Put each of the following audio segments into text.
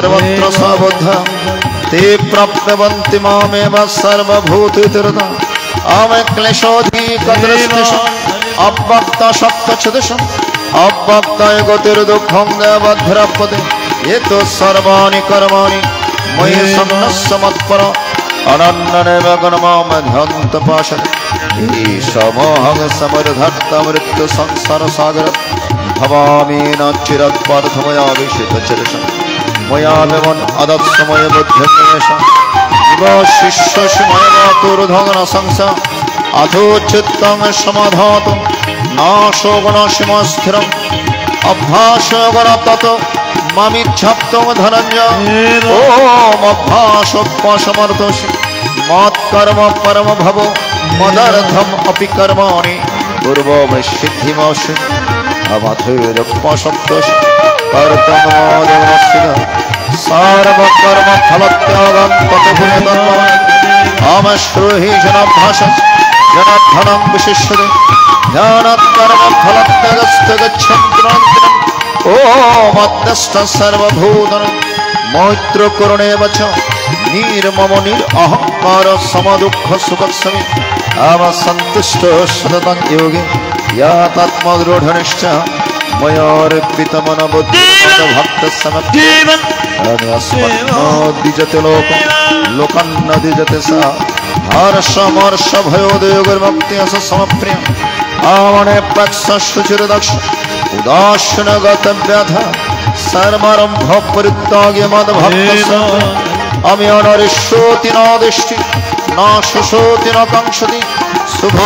सर्वत्र सबुद्ध ते प्राप्नुवन्ति मामेव सर्वभूतेर्न अमे क्लेशोऽधिकदृष्टिषु अव्यक्तशक्तचुदिषु अव्यक्ताय गतिर्दुःखं देवद्भिरपदे एतो सर्वाणि कर्माणि मयि सन्नस्य मत्पर अनन्यनेव गणमामध्यन्तपाशते ईशमोहं समर्धत्त मृत्युसंसारसागर भवामि न चिरत्पार्थमया विशितचरिषम् मया विमन अदत्समय बुद्धिमेश इव शिष्यमयमातुर्धन संसा अथो चित्तं समाधातु नाशो गुणशिमस्थिरम् अभ्यासगुण ततो ममिच्छप्तो धनञ्जय ओम अभ्यासोपशमर्थोषि मत्कर्म परम भवो मदर्थम अपि कर्माणि पूर्वमसिद्धिमोषि अमथुरुपशप्तोषि कर्तमोदमस्सिद सर्वकर्म फलत्यागं ततोभूतत्वम् अमश्रुहि जनाभ्यासं जनाधनं विशिष्यते ध्यानत्कर्म फलत्यागस्य गच्छन्त्यनन्तरम् ओम अत्यष्ट सर्वभूतनं मैत्रकरुणेव च निर्मम निरहंकार समदुःख सुखस्मि अवसन्तुष्टो सततं योगे यातात्मदृढनिश्चयः मयार्पितमन बुद्धिमत्तसमप्यस्मन्नोद्दिजते लोकन्न द्विजते स हर्षमर्ष भयोदयोर्मुक्तिः समप्रिय आवणे प्रक्षशुचिर्दक्ष उदासीन गतव्यथ सर्वारम्भ परित्यागे मद्भक्तः अमी अनरिष्योति न दृष्टि न शुशोति न काङ्क्षति शुभ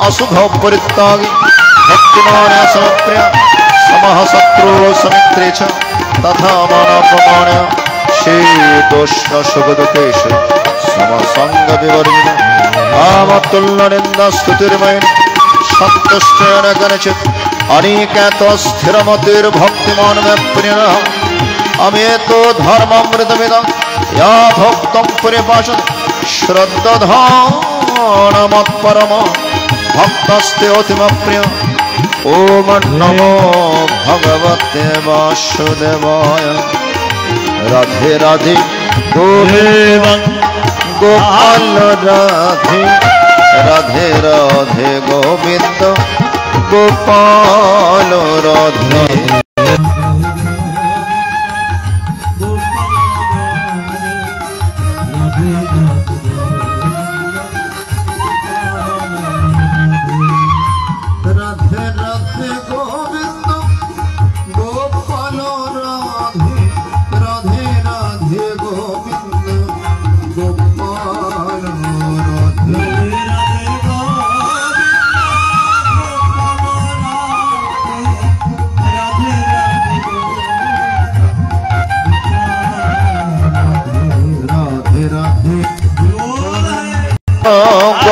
अशुभ परित्यागे भक्तिमान् समप्रिय समः शत्रु समित्रे च तथा मानप्रमाण शीतोष्ण सुखदुःखेषु समसंग विवर्जित आमतुल्यनिन्दा स्तुतिर्मयि सन्तुष्टेन कनचित् अनेकत स्थिरमतिर्भक्तिमान् मे प्रियः अमेतो धर्मामृतमिदं याथोक्तं परिभाषते श्रद्धानमत्परम भक्तस्ते अतिमप्रिय ओम नमो भगवते वासुदेवाय राधे राधे गोविंद गोपाल राधे राधे राधे गोविंद गोपाल राधे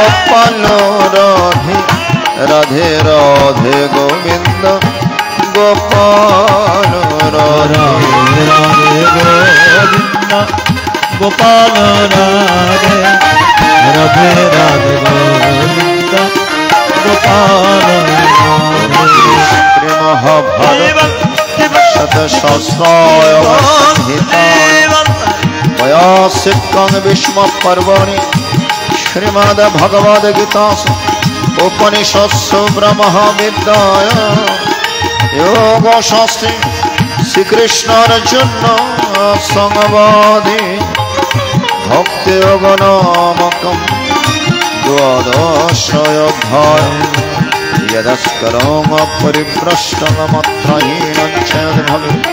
गोपाल राधे राधे राधे गोविंद गोपाल राधे राधे गोविंद गोपाल राधे राधे राधे गोविंद गोपाल राधे महाभारत शतसहस्राय वयासिकं विष्म पर्वणि श्रीमद् भगवद गीतासु उपनिषत्सु ब्रह्मविद्यायां योगशास्त्रे श्रीकृष्ण अर्जुन संवादे भक्ति योग नामकं द्वादशोऽध्यायः यदस्करं परिभ्रष्टमत्रहीनं च भवेत्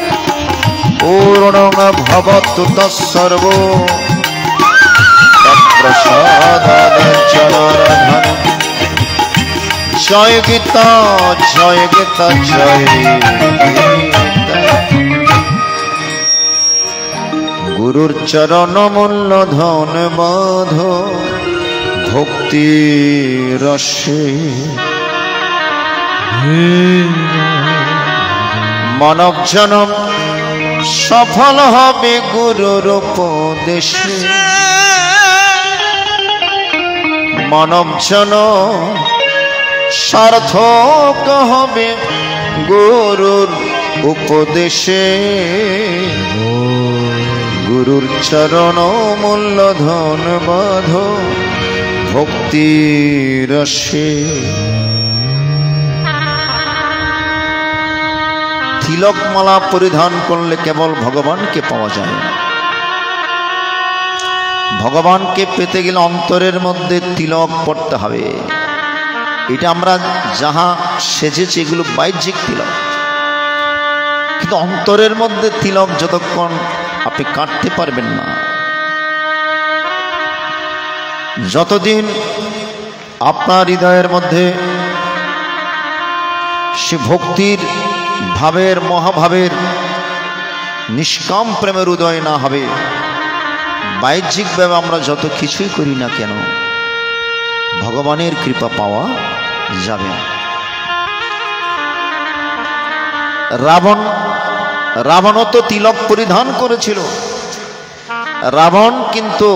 पूर्णं भवतु तत्सर्वो प्रसादादञ्जनाराधन जय गीता जय गीता जय गीता गुरुचरण मूल्य धन बाध भक्ति रसे मानव जन्म सफल हबे गुरुर उपदेशे मानव जन्म सार्थक हबे गुरुर उपदेशे। গুরুর চরণ মূল্যধন বাঁধো ভক্তি রসে। তিলকমালা পরিধান করলে কেবল ভগবানকে পাওয়া যায় না। ভগবানকে পেতে গেলে অন্তরের মধ্যে তিলক পড়তে হবে। এটা আমরা যাহা সেজেছি এগুলো বাহ্যিক তিলক, কিন্তু অন্তরের মধ্যে তিলক যতক্ষণ আপনি কাটতে পারবেন না, যতদিন আপনার হৃদয়ের মধ্যে সে ভক্তির ভাবের মহাভাবের নিষ্কাম প্রেমের উদয় না হবে, বাহ্যিকভাবে আমরা যত কিছুই করি না কেন ভগবানের কৃপা পাওয়া যাবে না। রাবণও তো তিলক পরিধান করেছিল। রাবণ কিন্তু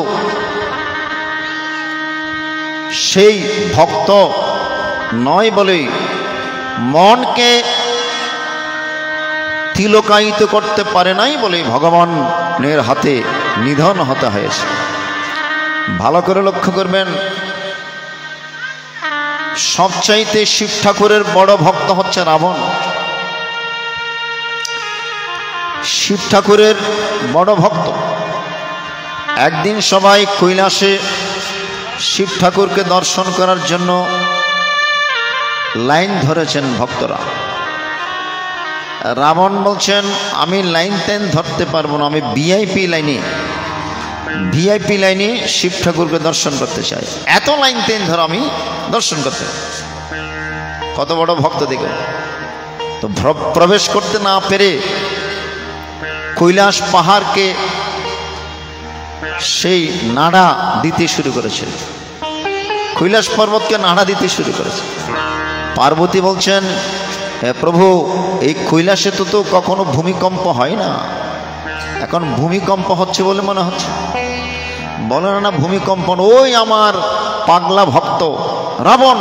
সেই ভক্ত নয় বলে মনকে তিলকায়িত করতে পারে নাই বলে ভগবানের হাতে নিধন হতে হয়েছে। ভালো করে লক্ষ্য করবেন, সবচাইতে শিব ঠাকুরের বড় ভক্ত হচ্ছে রাবণ। শিব ঠাকুরের বড় ভক্ত। একদিন সবাই কৈলাসে শিব ঠাকুরকে দর্শন করার জন্য লাইন ধরেছেন ভক্তরা। রাবণ বলছেন, আমি লাইন ধরতে পারবো না, আমি ভিআইপি লাইনে শিব ঠাকুরকে দর্শন করতে চাই। এত লাইন ধর আমি দর্শন করতে। কত বড় ভক্ত দেখুন তো। প্রবেশ করতে না পেরে কৈলাস পাহাড়কে সেই নাড়া দিতে শুরু করেছে, কৈলাস পর্বতকে নাড়া দিতে শুরু করেছে। পার্বতী বলছেন, হে প্রভু, এই কৈলাসে তো কখনো ভূমিকম্প হয় না, এখন ভূমিকম্প হচ্ছে বলে মনে হচ্ছে। বলে না ভূমিকম্প, ওই আমার পাগলা ভক্ত রাবণ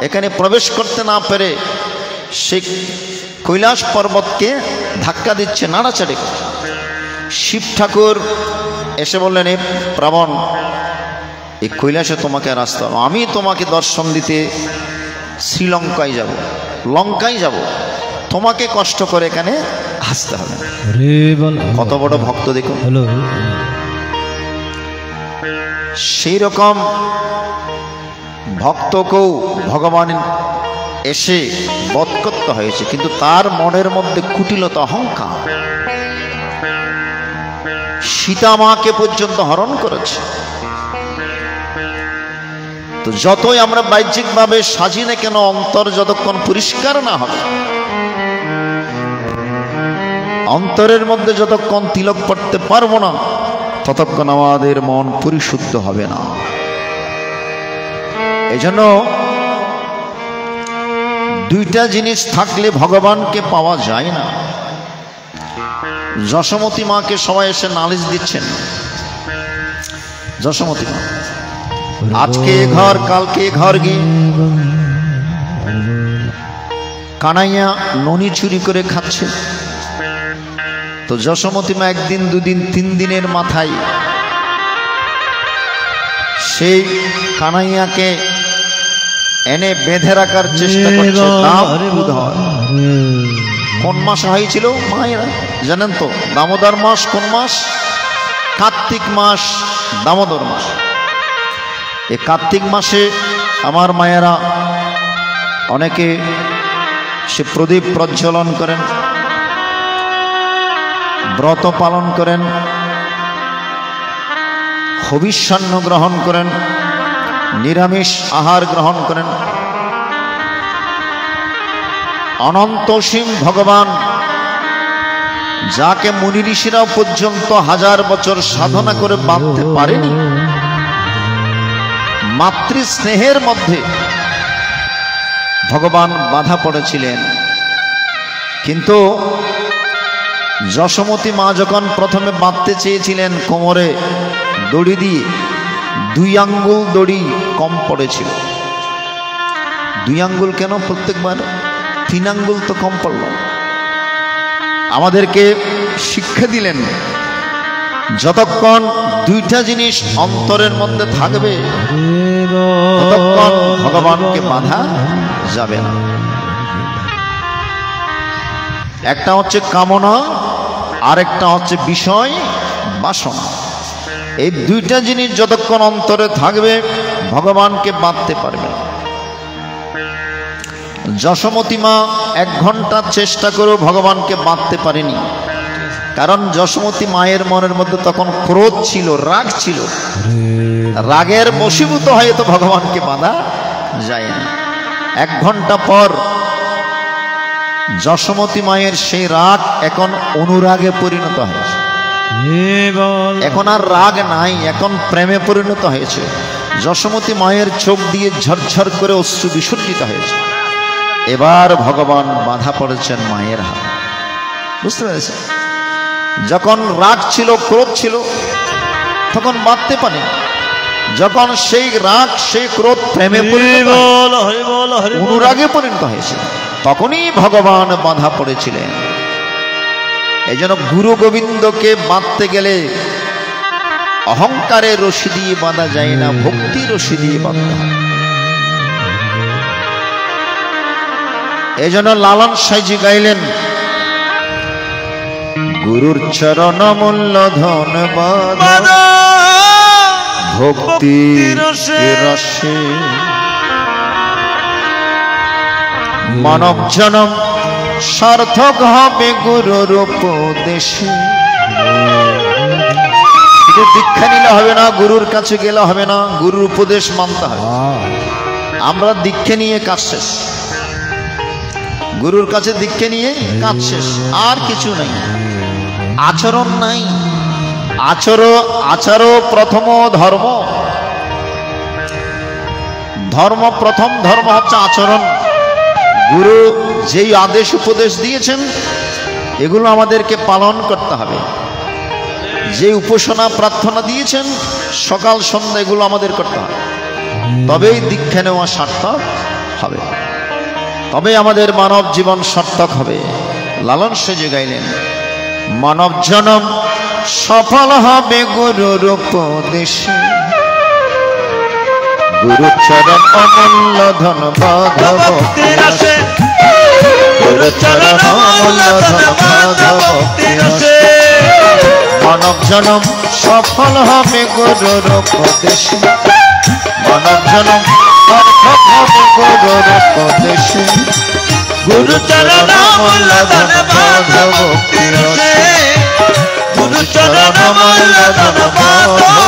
এখানে প্রবেশ করতে না পেরে সেই কৈলাস পর্বতকে ধাক্কা দিচ্ছে, নাড়াচাড়ি। শিব ঠাকুর এসে বললেন, এ রাবণ, এই কৈলাসে তোমাকে রাস্তা, আমি তোমাকে দর্শন দিতে শ্রীলঙ্কায় যাব, লঙ্কায় যাব, তোমাকে কষ্ট করে এখানে আসতে হবে। কত বড় ভক্ত দেখুন। সেই রকম ভক্তকেও ভগবান এসে বধ করতে হয়েছে, কিন্তু তার মনের মধ্যে কুটিলতা, অহংকার সীতা মাকে পর্যন্ত হরণ করেছে। তো যতই আমরা বাহ্যিকভাবে সাজি না কেন, অন্তর যতক্ষণ পরিষ্কার না হবে, অন্তরের মধ্যে যতক্ষণ তিলক পড়তে পারবো না, ততক্ষণ আমাদের মন পরিশুদ্ধ হবে না। এজন্য দুইটা জিনিস থাকলে ভগবানকে পাওয়া যায় না। যশোমতী মাকে সবাই এসে নালিশ দিচ্ছেন। যশোমতী মা আজকে ঘর কালকে ঘর গিয়ে কানাইয়া ননি চুরি করে খাচ্ছে। তো যশোমতী মা একদিন দুদিন তিন দিনের মাথায় সেই কানাইয়াকে এনে বেঁধে রাখার চেষ্টা করছে। কোন মাস হয়েছিল মায়েরা জানেন তো? দামোদর মাস। কোন মাস? কার্তিক মাস, দামোদর মাস। এই কার্তিক মাসে আমার মায়েরা অনেকে সে প্রদীপ প্রজ্বলন করেন, ব্রত পালন করেন, হবিষ্যান্ন গ্রহণ করেন, নিরামিষ আহার গ্রহণ করেন। অনন্তসীম ভগবান, যাকে মুনি ঋষিরাও পর্যন্ত 1000 বছর সাধনা করে বাঁধতে পারেনি, মাতৃ স্নেহের মধ্যে ভগবান বাধা পড়েছিলেন। কিন্তু যশোমতী মা যখন প্রথমে বাঁধতে চেয়েছিলেন কোমরে দড়ি দিয়ে, 2 আঙ্গুল দড়ি কম পড়েছিল। 2 আঙ্গুল কেন? প্রত্যেকবার 3 আঙ্গুল তো কম পড়ল। আমাদেরকে শিক্ষা দিলেন যতক্ষণ দুইটা জিনিস অন্তরের মধ্যে থাকবে ততক্ষণ ভগবানকে বাঁধা যাবে না। একটা হচ্ছে কামনা, আরেকটা হচ্ছে বিষয় বাসনা। এই দুইটা জিনিস যতক্ষণ অন্তরে থাকবে ভগবানকে বাঁধতে পারবে। যশোমতী মা 1 ঘন্টা চেষ্টা করেও ভগবানকে বাঁধতে পারেনি, কারণ যশোমতী মায়ের মনের মধ্যে তখন ক্রোধ ছিল, রাগ ছিল। রাগের বশীভূত হয়ে তো ভগবানকে বাঁধা যায় না। 1 ঘন্টা পর যশোমতী মায়ের সেই রাগ এখন অনুরাগে পরিণত হয়েছে। এখন আর রাগ নাই, এখন প্রেমে পরিণত হয়েছে। যশোমতী মায়ের চোখ দিয়ে ঝরঝর করে অশ্রু বিসর্জিত হয়েছে। এবার ভগবান বাধা পড়েছেন মায়ের হাত। বুঝতে পেরেছেন? যখন রাগ ছিল, ক্রোধ ছিল, তখন বাঁধতে পারেন। যখন সেই রাগ, সেই ক্রোধ প্রেমে অনুরাগে পরিণত হয়েছে, তখনই ভগবান বাধা পড়েছিলেন। এই জন্য গুরু গোবিন্দকে বাঁধতে গেলে অহংকারের রশি দিয়ে বাঁধা যায় না, ভক্তি রশি দিয়ে বাঁধতে হয়। এই জন্য লালন সাইজি গাইলেন, গুরুর চরণ মূল্য ধন বাঁধা ভক্তি রসে, মানব জনম সার্থক হবে গুরুর উপদেশে। শুধু দীক্ষা নিলে হবে না, গুরুর কাছে গেলে হবে না, গুরুর উপদেশ মানতে হবে। আমরা দীক্ষা নিয়ে কাজ শেষ, গুরুর কাছে দীক্ষা নিয়ে কাজ শেষ, আর কিছু নাই। আচরণ নাই। আচার প্রথম ধর্ম। প্রথম ধর্ম হচ্ছে আচরণ। গুরু যেই আদেশ উপদেশ দিয়েছেন এগুলো আমাদেরকে পালন করতে হবে। যে উপাসনা প্রার্থনা দিয়েছেন সকাল সন্ধ্যা এগুলো আমাদের করতে হবে, তবেই দীক্ষা নেওয়া সার্থক হবে, তবে আমাদের মানব জীবন সার্থক হবে। লালন সেজে গাইলেন, মানব জনম সফল হবে গুরুর উপদেশে, গুরু চরণ অমূল্য ধন বাঁধা ভক্তি রসে, গুরু চরণ অমূল্য ধন বাঁধা ভক্তি রসে। মানব জনম সফল হবে গুরুর উপদেশে, মানব জনম সার্থক হবে গুরুর উপদেশে, গুরু চরণ অমূল্য ধন বাঁধা ভক্তি রসে, গুরু চরণ অমূল্য ধন বাঁধা